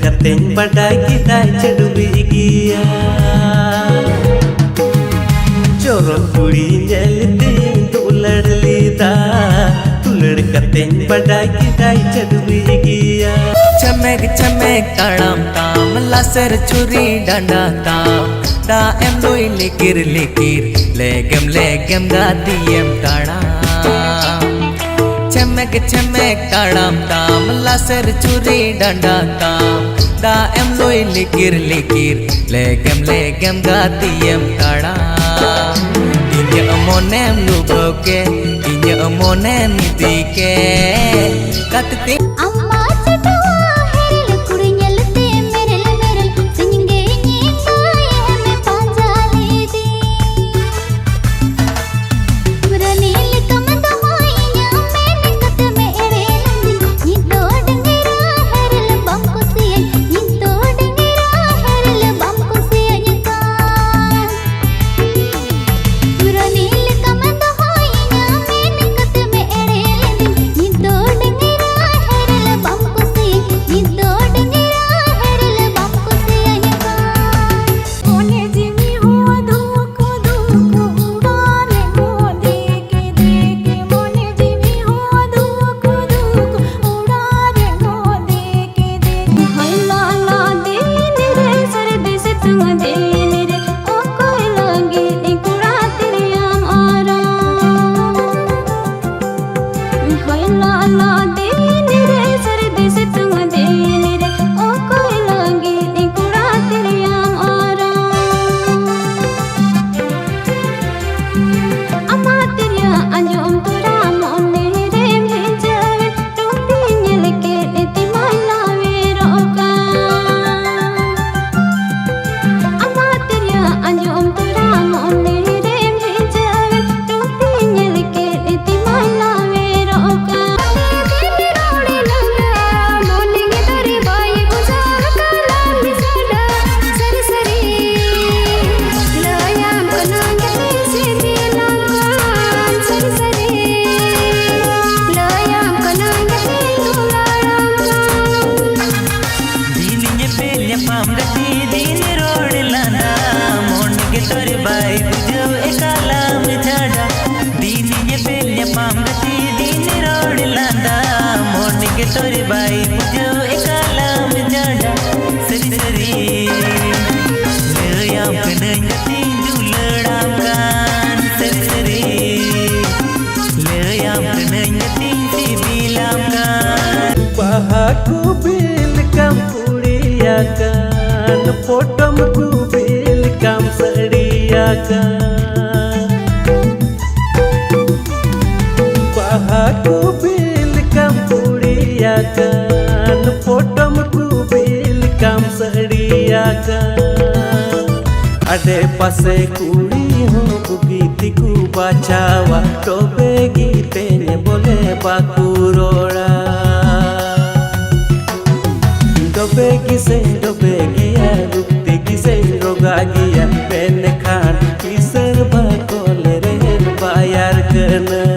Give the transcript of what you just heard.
kateng badai kita cedui gia jorok kuri nyelti tular lida tular kateng badai kita cedui gia चमेक चमेक ताड़म ताम लासर चुरी डंडा ताम दा M लोई लिकिर लिकिर लेगम गादियम ताड़म चमेक चमेक ताड़म ताम लासर चुरी डंडा ताम दा एम लोई लिकिर लिकिर लेगम गादियम ताड़म इन्य मोनेम लुबोके इन्य मोनेम दीके कतती तोरी बाई जो एकालाम जाड़ा सरी सरी लयाम कनई गति जुलड़ाम कान सरी सरी लयाम कनई गति सिबिलाम कान बाहाku bil kam kudiya kan potom ku bil kam sadiya kan bahaku bil kam kan potom ku bil kam sadiya kan ade pase kuri ho giti ku bacawa tobe gitene bole baku roda dobe giya rukti gise roga giya pen khan kisar ba kole re bayar kana